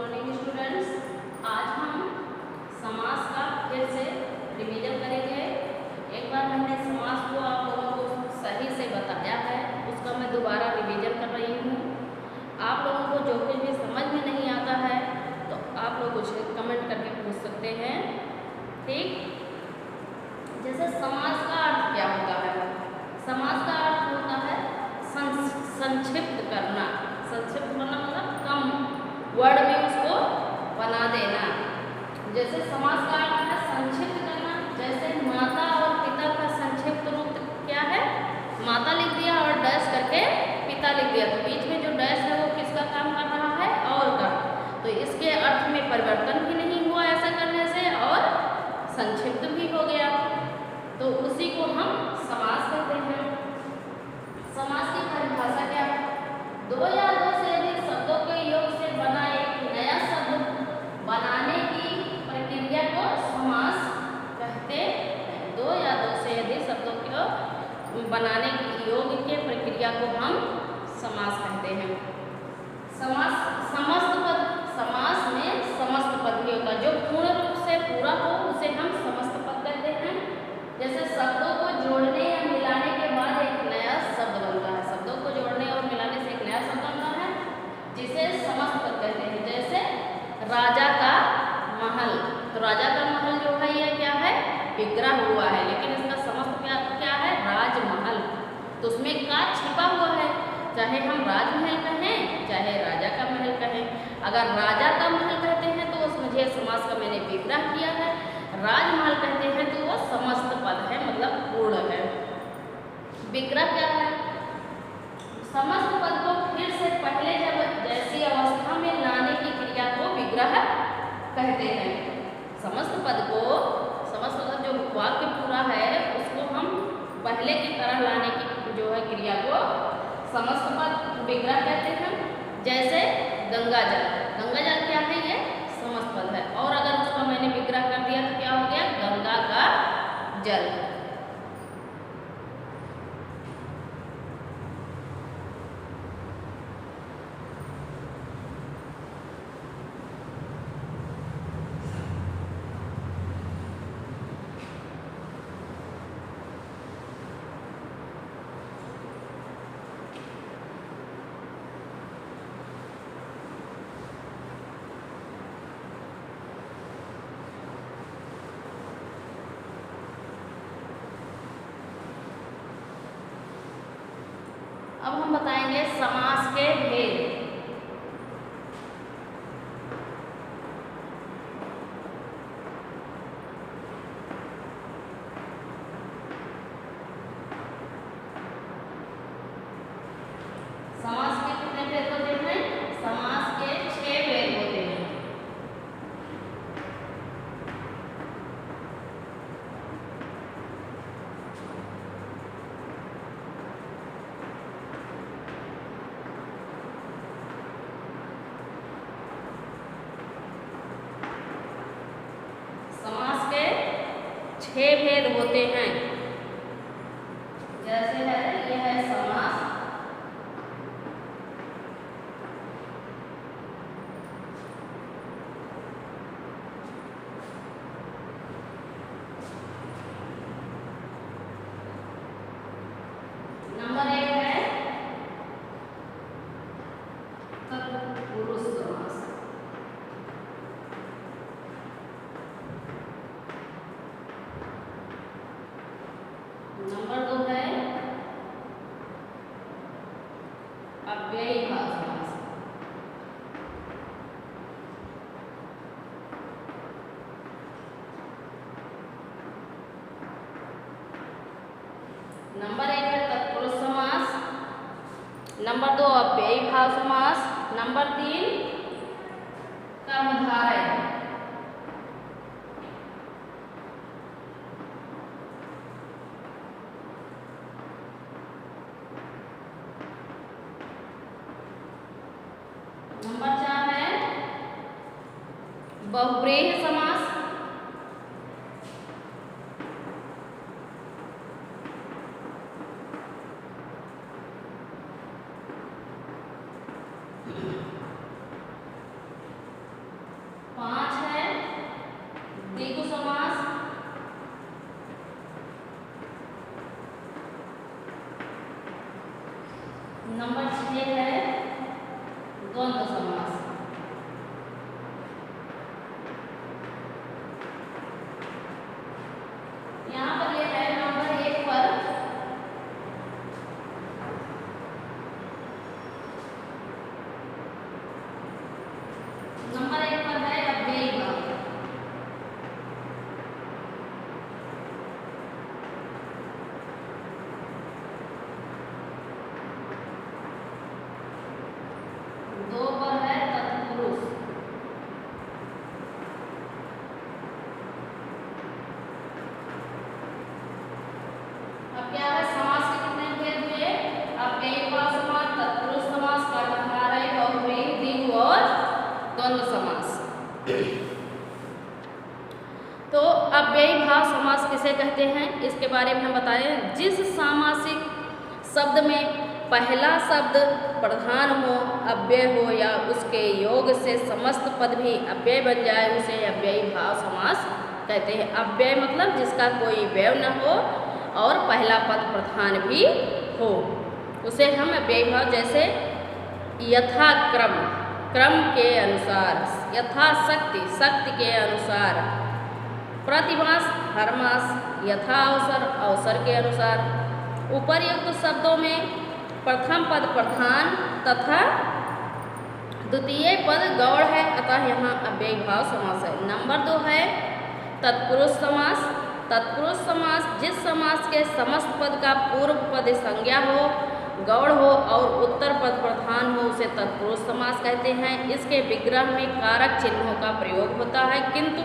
Morning students. आज हम समास का फिर से रिवीजन करेंगे। एक बार मैंने समास को आप लोगों को सही से बताया है, उसका मैं दोबारा रिवीजन कर रही हूँ। आप लोगों को जो कुछ भी समझ में नहीं आता है तो आप लोग उसे कमेंट करके पूछ सकते हैं, ठीक। जैसे समास का अर्थ क्या होता है? समास का अर्थ होता है संक्षिप्त करना। संक्षिप्त करना मतलब कम वर्ड में उसको बना देना। जैसे समास का अर्थ है संक्षिप्त करना। जैसे माता और पिता का संक्षिप्त रूप क्या है? माता लिख दिया और डैश करके पिता लिख दिया, तो बीच में जो डैश है वो किसका काम कर रहा है? और का। तो इसके अर्थ में परिवर्तन भी नहीं हुआ ऐसा करने से, और संक्षिप्त भी हो गया, तो उसी को हम समास कहते हैं। समास की परिभाषा क्या है? दो या दो से अधिक शब्दों के योग से बना एक नया शब्द बनाने की प्रक्रिया को समास कहते हैं। दो या दो से अधिक शब्दों को बनाने की योग के प्रक्रिया को हम समास कहते हैं। समास समस्त पद, समास में समस्त पद भी होता है। जो पूर्ण रूप से पूरा हो उसे हम समस्त पद कहते हैं। जैसे शब्दों को जोड़ने या मिलाने के बाद एक नया शब्द बनता है। शब्दों को जोड़ने और मिलाने से एक नया शब्द बनता है जिसे समस्त पद कहते हैं। जैसे राजा का महल, तो राजा का महल जो है यह क्या है? विग्रह हुआ है, लेकिन इसका समस्त क्या है? राजमहल। तो उसमें का छिपा हुआ है, चाहे हम राजमहल कहें चाहे राजा का महल कहें। अगर राजा का महल कहते हैं तो उसमें जो समास का मैंने विग्रह किया है, राजमहल कहते हैं तो वह समस्त पद है, मतलब पूर्ण है। विग्रह क्या है? समस्त पद को फिर से पहले जैसी अवस्था में लाने की क्रिया को विग्रह कहते हैं। समस्त पद को, समस्त पद जो वाक्य पूरा है उसको हम पहले की तरह लाने की जो है क्रिया को समस्त पद विग्रह कहते हैं। जैसे गंगा जल, गंगा जल क्या है? ये समस्त पद है, और अगर उसका मैंने विग्रह कर दिया तो क्या हो गया? गंगा का जल। अब हम बताएंगे समास के भेद। समास के कितने भेद होते हैं? समास के 6 भेद होते हैं। समास के 6 भेद होते हैं। जैसे है, यह है समास, नंबर 1 है तत्पुरुष समास। नंबर 2 है अव्ययीभाव समास। नंबर 1 है तत्पुरुष समास, नंबर 2 अव्ययीभाव समास, नंबर 3 कर्मधारय। नंबर 4 है बहुव्रीहि समास। नंबर 6 है द्वंद्व समास। यहाँ पर ये है नंबर 1 पर है अव्ययी भाव। दो पर है तत्पुरुष। अब क्या है, समास के कितने भेद हुए? अव्ययी भाव समास, तत्पुरुष समास, कर्मधारय, बहुव्रीहि, द्विगु और द्वंद्व समास। तो अव्ययी भाव समास किसे कहते हैं इसके बारे में हम बताएं। जिस सामासिक शब्द में पहला शब्द प्रधान हो, अव्यय हो या उसके योग से समस्त पद भी अव्यय बन जाए उसे अव्ययी भाव समास कहते हैं। अव्यय मतलब जिसका कोई व्यय न हो और पहला पद प्रधान भी हो, उसे हम अव्ययी भाव, जैसे यथाक्रम, क्रम के अनुसार, यथाशक्ति, शक्ति के अनुसार, प्रतिमास, हर मास, यथा अवसर, अवसर के अनुसार। उपर्युक्त शब्दों में प्रथम पद प्रधान तथा द्वितीय पद गौड़ है, अतः यहाँ अव्ययी भाव समास है। नंबर 2 है तत्पुरुष समास। तत्पुरुष समास जिस समास के समस्त पद का पूर्व पद संज्ञा हो, गौड़ हो और उत्तर पद प्रधान हो उसे तत्पुरुष समास कहते हैं। इसके विग्रह में कारक चिन्हों का प्रयोग होता है किंतु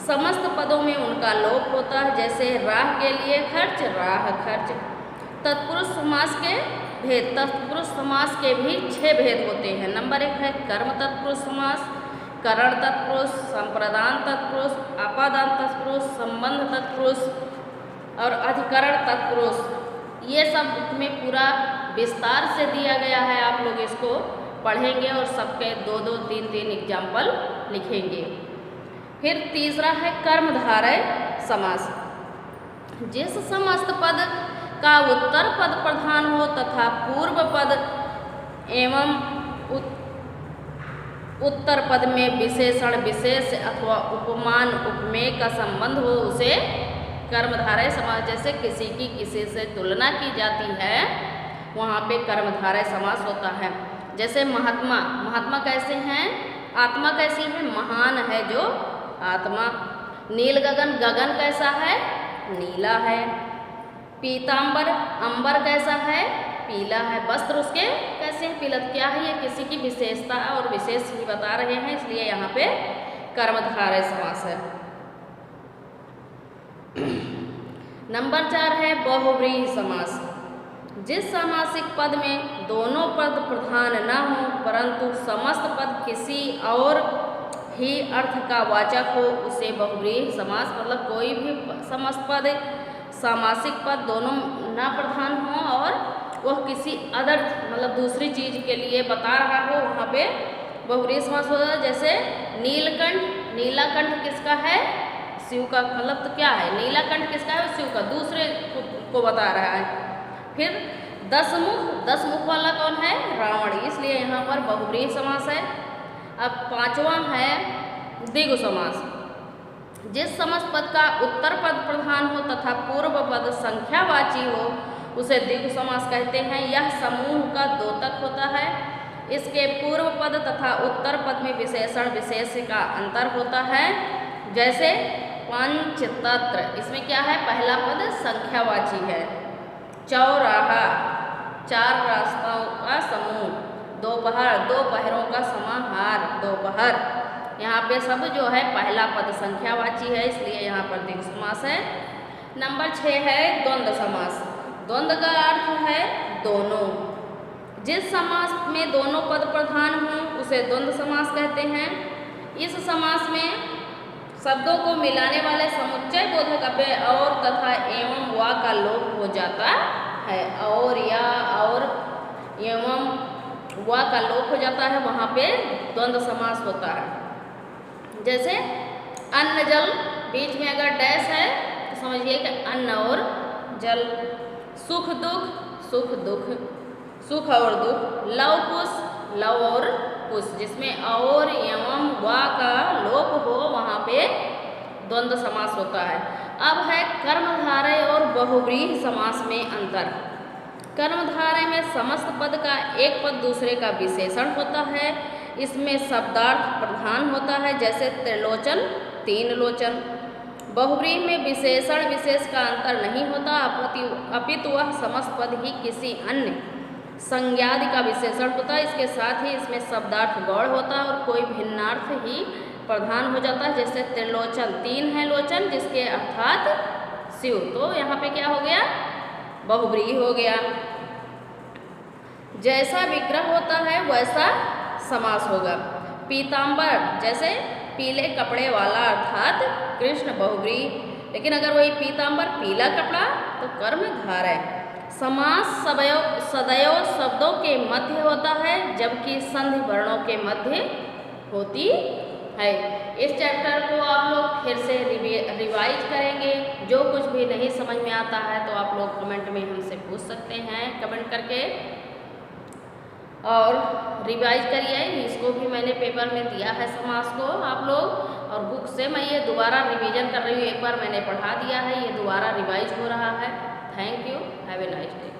समस्त पदों में उनका लोप होता है, जैसे राह के लिए खर्च, राह खर्च। तत्पुरुष समास के भेद। तत्पुरुष समास के भी 6 भेद होते हैं। नंबर 1 है कर्म तत्पुरुष समास, करण तत्पुरुष, संप्रदान तत्पुरुष, अपादान तत्पुरुष, संबंध तत्पुरुष और अधिकरण तत्पुरुष। ये सब में पूरा विस्तार से दिया गया है, आप लोग इसको पढ़ेंगे और सबके 2-2, 3-3 एग्जाम्पल लिखेंगे। फिर तीसरा है कर्मधारय समास। जिस समस्त पद का उत्तर पद प्रधान हो तथा पूर्व पद एवं उत्तर पद में विशेषण, विशेष अथवा उपमान, उपमेय का संबंध हो उसे कर्मधारय समास। जैसे किसी की किसी से तुलना की जाती है वहाँ पे कर्मधारय समास होता है। जैसे महात्मा, महात्मा कैसे हैं? आत्मा कैसी है? महान है जो आत्मा। नील गगन, गगन कैसा है? नीला है। पीतांबर, अंबर कैसा है? पीला है। वस्त्र उसके कैसे हैं? पीला। क्या है? ये किसी की विशेषता और विशेष ही बता रहे हैं, इसलिए यहाँ पे कर्मधारय समास है। नंबर 4 है बहुव्रीहि समास। जिस सामासिक पद में दोनों पद प्रधान न हो परंतु समस्त पद किसी और ही अर्थ का वाचक हो उसे बहुव्रीहि समास, मतलब कोई भी समस्त पद, सामासिक पद दोनों न प्रधान हो और वह किसी अदर मतलब दूसरी चीज के लिए बता रहा हो, वहाँ पे बहुव्रीहि समास होगा। जैसे नीलकंठ, नीलाकंठ किसका है? शिव का। मतलब तो क्या है? नीलाकंठ किसका है? शिव का, दूसरे को बता रहा है। फिर दसमुख, दसमुख वाला कौन है? रावण, इसलिए यहाँ पर बहुव्रीहि समास है। अब 5वां है द्विगु समास। जिस समस्त पद का उत्तर पद प्रधान हो तथा पूर्व पद संख्यावाची हो उसे द्विगु समास कहते हैं। यह समूह का द्योतक होता है। इसके पूर्व पद तथा उत्तर पद में विशेषण, विशेष का अंतर होता है। जैसे पंचतत्र, इसमें क्या है? पहला पद संख्यावाची है। चौराहा, 4 रास्ताओं का समूह। दोपहर, 2 पहरों का समाहार, दोपहर। यहाँ पे सब जो है पहला पद संख्यावाची है, इसलिए यहाँ पर द्विगु समास है। नंबर 6 है द्वंद्व समास। द्वंद्व का अर्थ है दोनों। जिस समास में दोनों पद प्रधान हों उसे द्वंद्व समास कहते हैं। इस समास में शब्दों को मिलाने वाले समुच्चय बोधक अव्यय और तथा एवं वा का लोप हो जाता है। और या और एवं वा का लोप हो जाता है, वहाँ पे द्वंद्व समास होता है। जैसे अन्न जल, बीच में अगर डैश है तो समझिए कि अन्न और जल। सुख दुख, सुख दुख। सुख और दुख, लव कुश, लव और कुश, जिसमें और एवं वा का लोप हो वहाँ पे द्वंद्व समास होता है। अब है कर्मधारय और बहुव्रीहि समास में अंतर। कर्मधारय में समस्त पद का एक पद दूसरे का विशेषण होता है। इसमें शब्दार्थ प्रधान होता है, जैसे त्रिलोचन, तीन लोचन। बहुव्रीहि में विशेषण विशेष का अंतर नहीं होता, अपितु वह समस्त पद ही किसी अन्य संज्ञादि का विशेषण होता है। इसके साथ ही इसमें शब्दार्थ गौड़ होता है और कोई भिन्नार्थ ही प्रधान हो जाता है, जैसे त्रिलोचन, तीन है लोचन, जिसके अर्थात शिव। तो यहाँ पे क्या हो गया, बहुव्रीहि हो गया। जैसा विग्रह होता है वैसा समास होगा। पीताम्बर, जैसे पीले कपड़े वाला, अर्थात कृष्ण, बहुव्रीहि। लेकिन अगर वही पीताम्बर पीला कपड़ा तो कर्मधारय। समास सदैव शब्दों के मध्य होता है, जबकि संधि वर्णों के मध्य होती है। इस चैप्टर को आप लोग फिर से रिवाइज करेंगे। जो कुछ भी नहीं समझ में आता है तो आप लोग कमेंट में हमसे पूछ सकते हैं, कमेंट करके, और रिवाइज करिए। इसको भी मैंने पेपर में दिया है समास को आप लोग, और बुक से मैं ये दोबारा रिवीजन कर रही हूँ। एक बार मैंने पढ़ा दिया है, ये दोबारा रिवाइज हो रहा है। Thank you, have a nice day.